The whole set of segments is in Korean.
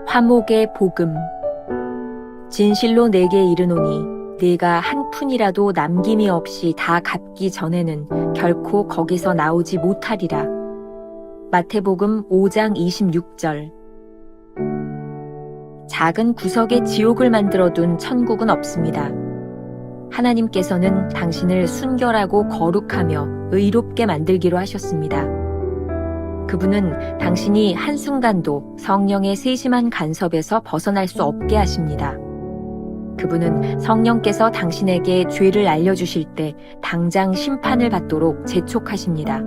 화목의 복음. 진실로 내게 이르노니 네가 한 푼이라도 남김이 없이 다 갚기 전에는 결코 거기서 나오지 못하리라. 마태복음 5장 26절. 작은 구석에 지옥을 만들어둔 천국은 없습니다. 하나님께서는 당신을 순결하고 거룩하며 의롭게 만들기로 하셨습니다. 그분은 당신이 한순간도 성령의 세심한 간섭에서 벗어날 수 없게 하십니다. 그분은 성령께서 당신에게 죄를 알려주실 때 당장 심판을 받도록 재촉하십니다.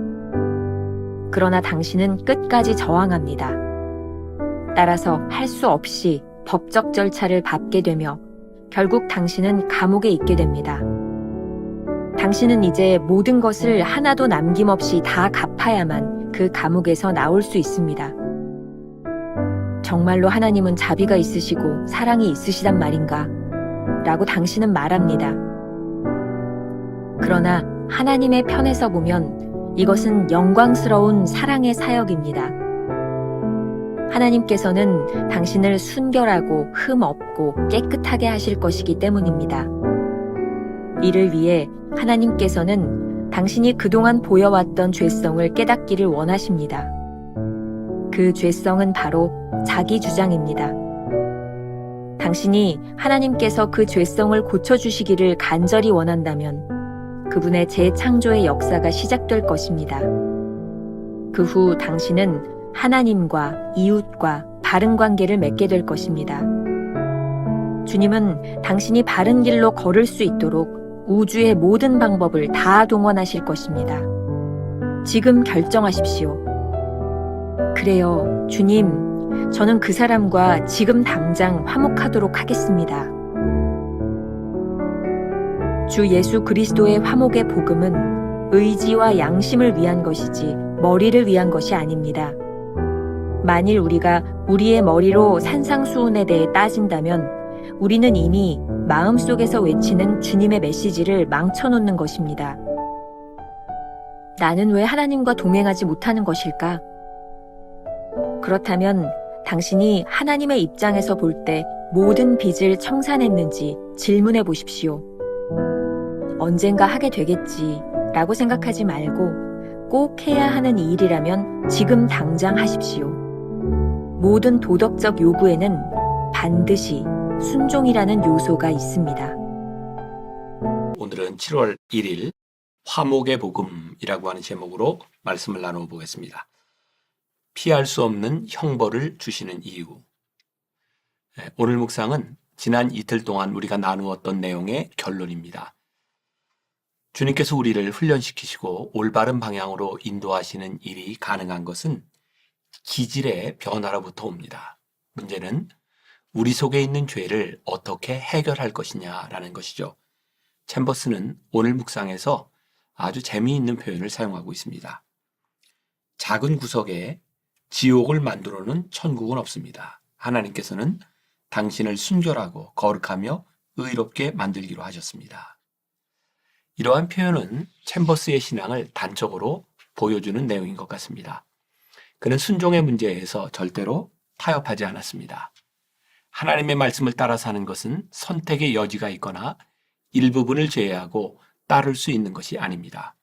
그러나 당신은 끝까지 저항합니다. 따라서 할 수 없이 법적 절차를 밟게 되며 결국 당신은 감옥에 있게 됩니다. 당신은 이제 모든 것을 하나도 남김없이 다 갚아야만 그 감옥에서 나올 수 있습니다. 정말로 하나님은 자비가 있으시고 사랑이 있으시단 말인가? 라고 당신은 말합니다. 그러나 하나님의 편에서 보면 이것은 영광스러운 사랑의 사역입니다. 하나님께서는 당신을 순결하고 흠 없고 깨끗하게 하실 것이기 때문입니다. 이를 위해 하나님께서는 당신이 그동안 보여왔던 죄성을 깨닫기를 원하십니다. 그 죄성은 바로 자기 주장입니다. 당신이 하나님께서 그 죄성을 고쳐주시기를 간절히 원한다면 그분의 재창조의 역사가 시작될 것입니다. 그 후 당신은 하나님과 이웃과 바른 관계를 맺게 될 것입니다. 주님은 당신이 바른 길로 걸을 수 있도록 우주의 모든 방법을 다 동원하실 것입니다. 지금 결정하십시오. 그래요, 주님, 저는 그 사람과 지금 당장 화목하도록 하겠습니다. 주 예수 그리스도의 화목의 복음은 의지와 양심을 위한 것이지 머리를 위한 것이 아닙니다. 만일 우리가 우리의 머리로 산상수훈에 대해 따진다면 우리는 이미 마음속에서 외치는 주님의 메시지를 망쳐놓는 것입니다. 나는 왜 하나님과 동행하지 못하는 것일까? 그렇다면 당신이 하나님의 입장에서 볼 때 모든 빚을 청산했는지 질문해 보십시오. 언젠가 하게 되겠지 라고 생각하지 말고 꼭 해야 하는 일이라면 지금 당장 하십시오. 모든 도덕적 요구에는 반드시 순종이라는 요소가 있습니다. 오늘은 7월 1일 화목의 복음이라고 하는 제목으로 말씀을 나누어 보겠습니다. 피할 수 없는 형벌을 주시는 이유. 오늘 묵상은 지난 이틀 동안 우리가 나누었던 내용의 결론입니다. 주님께서 우리를 훈련시키시고 올바른 방향으로 인도하시는 일이 가능한 것은 기질의 변화로부터 옵니다. 문제는 우리 속에 있는 죄를 어떻게 해결할 것이냐라는 것이죠. 챔버스는 오늘 묵상에서 아주 재미있는 표현을 사용하고 있습니다. 작은 구석에 지옥을 만들어놓은 천국은 없습니다. 하나님께서는 당신을 순결하고 거룩하며 의롭게 만들기로 하셨습니다. 이러한 표현은 챔버스의 신앙을 단적으로 보여주는 내용인 것 같습니다. 그는 순종의 문제에서 절대로 타협하지 않았습니다. 하나님의 말씀을 따라 사는 것은 선택의 여지가 있거나 일부분을 제외하고 따를 수 있는 것이 아닙니다.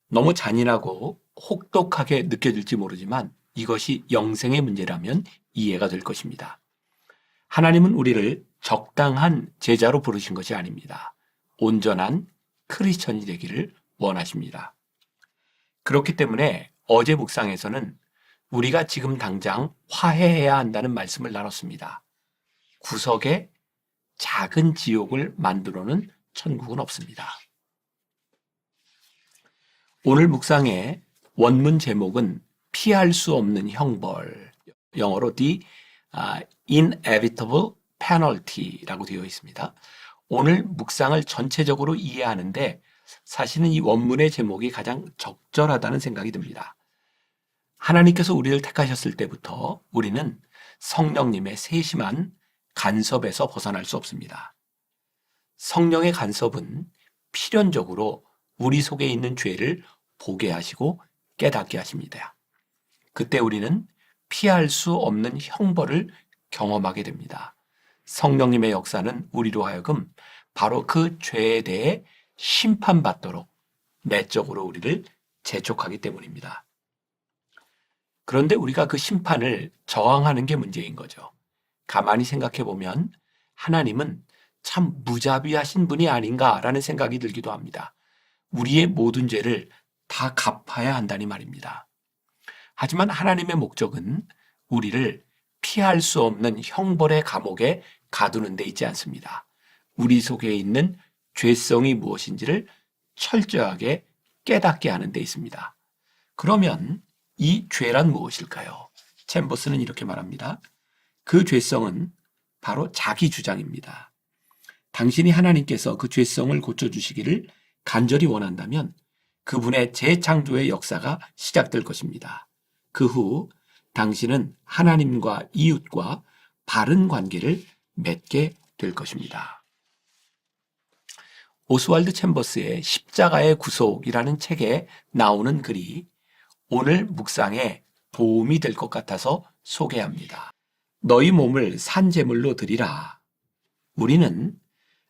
너무 잔인하고 혹독하게 느껴질지 모르지만 이것이 영생의 문제라면 이해가 될 것입니다. 하나님은 우리를 적당한 제자로 부르신 것이 아닙니다. 온전한 크리스천이 되기를 원하십니다. 그렇기 때문에 어제 묵상에서는 우리가 지금 당장 화해해야 한다는 말씀을 나눴습니다. 구석에 작은 지옥을 만들어놓은 천국은 없습니다. 오늘 묵상의 원문 제목은 피할 수 없는 형벌, 영어로 the inevitable penalty라고 되어 있습니다. 오늘 묵상을 전체적으로 이해하는데 사실은 이 원문의 제목이 가장 적절하다는 생각이 듭니다. 하나님께서 우리를 택하셨을 때부터 우리는 성령님의 세심한 간섭에서 벗어날 수 없습니다. 성령의 간섭은 필연적으로 우리 속에 있는 죄를 보게 하시고 깨닫게 하십니다. 그때 우리는 피할 수 없는 형벌을 경험하게 됩니다. 성령님의 역사는 우리로 하여금 바로 그 죄에 대해 심판받도록 내적으로 우리를 재촉하기 때문입니다. 그런데 우리가 그 심판을 저항하는 게 문제인 거죠. 가만히 생각해 보면 하나님은 참 무자비하신 분이 아닌가라는 생각이 들기도 합니다. 우리의 모든 죄를 다 갚아야 한다니 말입니다. 하지만 하나님의 목적은 우리를 피할 수 없는 형벌의 감옥에 가두는 데 있지 않습니다. 우리 속에 있는 죄성이 무엇인지를 철저하게 깨닫게 하는 데 있습니다. 그러면 이 죄란 무엇일까요? 챔버스는 이렇게 말합니다. 그 죄성은 바로 자기 주장입니다. 당신이 하나님께서 그 죄성을 고쳐주시기를 간절히 원한다면 그분의 재창조의 역사가 시작될 것입니다. 그 후 당신은 하나님과 이웃과 바른 관계를 맺게 될 것입니다. 오스왈드 챔버스의 십자가의 구속이라는 책에 나오는 글이 오늘 묵상에 도움이 될 것 같아서 소개합니다. 너희 몸을 산제물로 드리라. 우리는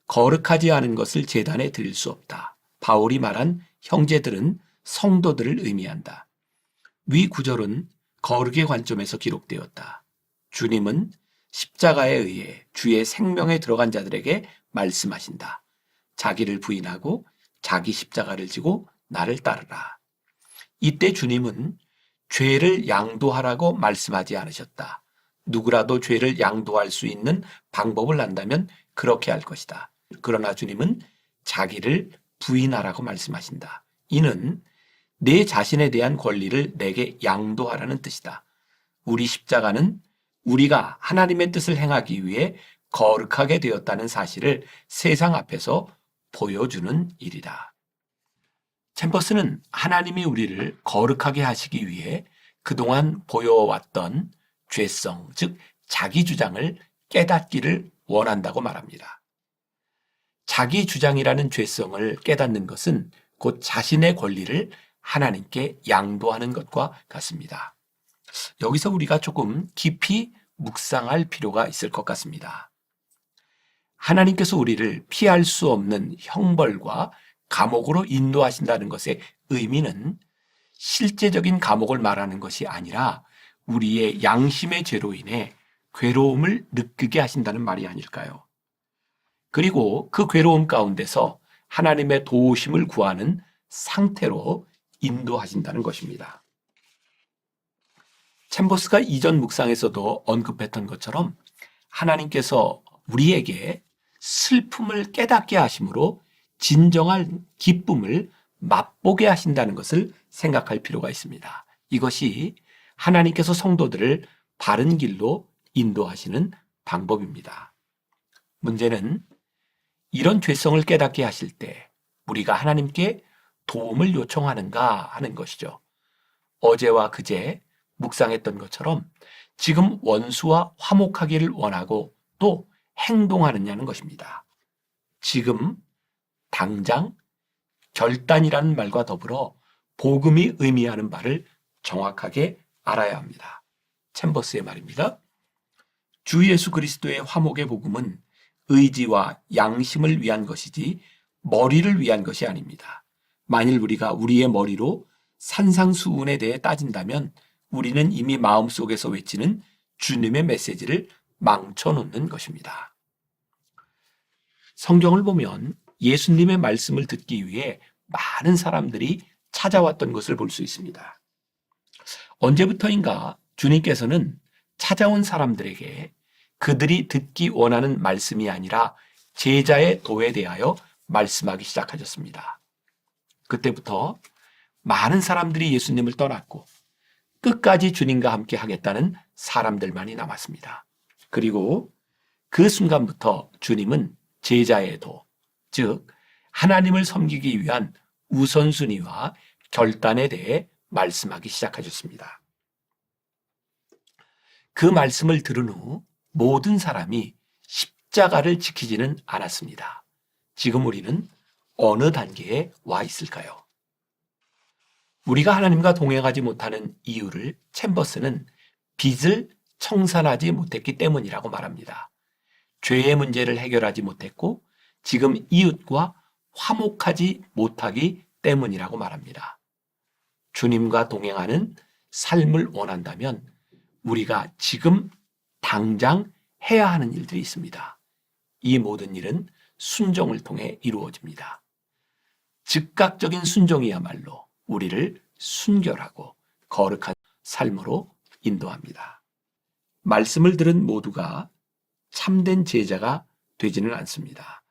거룩하지 않은 것을 제단에 드릴 수 없다. 바울이 말한 형제들은 성도들을 의미한다. 위 구절은 거룩의 관점에서 기록되었다. 주님은 십자가에 의해 주의 생명에 들어간 자들에게 말씀하신다. 자기를 부인하고 자기 십자가를 지고 나를 따르라. 이때 주님은 죄를 양도하라고 말씀하지 않으셨다. 누구라도 죄를 양도할 수 있는 방법을 안다면 그렇게 할 것이다. 그러나 주님은 자기를 부인하라고 말씀하신다. 이는 내 자신에 대한 권리를 내게 양도하라는 뜻이다. 우리 십자가는 우리가 하나님의 뜻을 행하기 위해 거룩하게 되었다는 사실을 세상 앞에서 보여주는 일이다. 챔버스는 하나님이 우리를 거룩하게 하시기 위해 그동안 보여왔던 죄성, 즉 자기 주장을 깨닫기를 원한다고 말합니다. 자기 주장이라는 죄성을 깨닫는 것은 곧 자신의 권리를 하나님께 양도하는 것과 같습니다. 여기서 우리가 조금 깊이 묵상할 필요가 있을 것 같습니다. 하나님께서 우리를 피할 수 없는 형벌과 감옥으로 인도하신다는 것의 의미는 실제적인 감옥을 말하는 것이 아니라 우리의 양심의 죄로 인해 괴로움을 느끼게 하신다는 말이 아닐까요? 그리고 그 괴로움 가운데서 하나님의 도우심을 구하는 상태로 인도하신다는 것입니다. 챔버스가 이전 묵상에서도 언급했던 것처럼 하나님께서 우리에게 슬픔을 깨닫게 하심으로 진정한 기쁨을 맛보게 하신다는 것을 생각할 필요가 있습니다. 이것이 하나님께서 성도들을 바른 길로 인도하시는 방법입니다. 문제는 이런 죄성을 깨닫게 하실 때 우리가 하나님께 도움을 요청하는가 하는 것이죠. 어제와 그제 묵상했던 것처럼 지금 원수와 화목하기를 원하고 또 행동하느냐는 것입니다. 지금, 당장, 결단이라는 말과 더불어 복음이 의미하는 바를 정확하게 알아야 합니다. 챔버스의 말입니다. 주 예수 그리스도의 화목의 복음은 의지와 양심을 위한 것이지 머리를 위한 것이 아닙니다. 만일 우리가 우리의 머리로 산상수훈에 대해 따진다면 우리는 이미 마음속에서 외치는 주님의 메시지를 망쳐놓는 것입니다. 성경을 보면 예수님의 말씀을 듣기 위해 많은 사람들이 찾아왔던 것을 볼 수 있습니다. 언제부터인가 주님께서는 찾아온 사람들에게 그들이 듣기 원하는 말씀이 아니라 제자의 도에 대하여 말씀하기 시작하셨습니다. 그때부터 많은 사람들이 예수님을 떠났고 끝까지 주님과 함께 하겠다는 사람들만이 남았습니다. 그리고 그 순간부터 주님은 제자의 도, 즉 하나님을 섬기기 위한 우선순위와 결단에 대해 말씀하기 시작하셨습니다. 그 말씀을 들은 후 모든 사람이 십자가를 지키지는 않았습니다. 지금 우리는 어느 단계에 와 있을까요? 우리가 하나님과 동행하지 못하는 이유를 챔버스는 빚을 청산하지 못했기 때문이라고 말합니다. 죄의 문제를 해결하지 못했고 지금 이웃과 화목하지 못하기 때문이라고 말합니다. 주님과 동행하는 삶을 원한다면 우리가 지금 당장 해야 하는 일들이 있습니다. 이 모든 일은 순종을 통해 이루어집니다. 즉각적인 순종이야말로 우리를 순결하고 거룩한 삶으로 인도합니다. 말씀을 들은 모두가 참된 제자가 되지는 않습니다.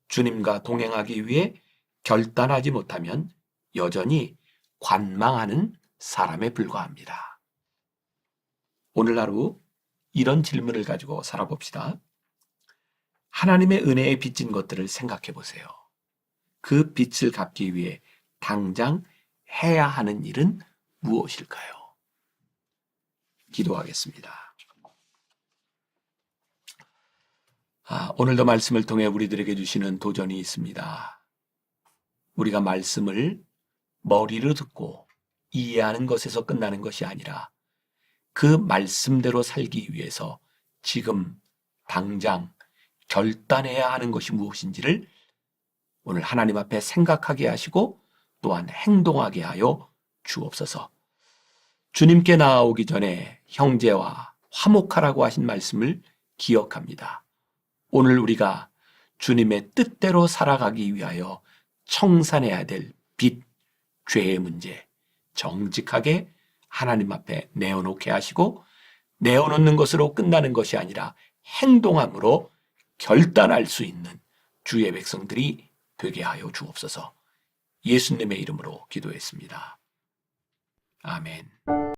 주님과 동행하기 위해 결단하지 못하면 여전히 관망하는 사람에 불과합니다. 오늘 하루 이런 질문을 가지고 살아봅시다. 하나님의 은혜에 빚진 것들을 생각해 보세요. 그 빚을 갚기 위해 당장 해야 하는 일은 무엇일까요? 기도하겠습니다. 오늘도 말씀을 통해 우리들에게 주시는 도전이 있습니다. 우리가 말씀을 머리로 듣고 이해하는 것에서 끝나는 것이 아니라 그 말씀대로 살기 위해서 지금 당장 결단해야 하는 것이 무엇인지를 오늘 하나님 앞에 생각하게 하시고 또한 행동하게 하여 주옵소서. 주님께 나아오기 전에 형제와 화목하라고 하신 말씀을 기억합니다. 오늘 우리가 주님의 뜻대로 살아가기 위하여 청산해야 될 빚, 죄의 문제 정직하게 하나님 앞에 내어놓게 하시고 내어놓는 것으로 끝나는 것이 아니라 행동함으로 결단할 수 있는 주의 백성들이 되게 하여 주옵소서. 예수님의 이름으로 기도했습니다. 아멘.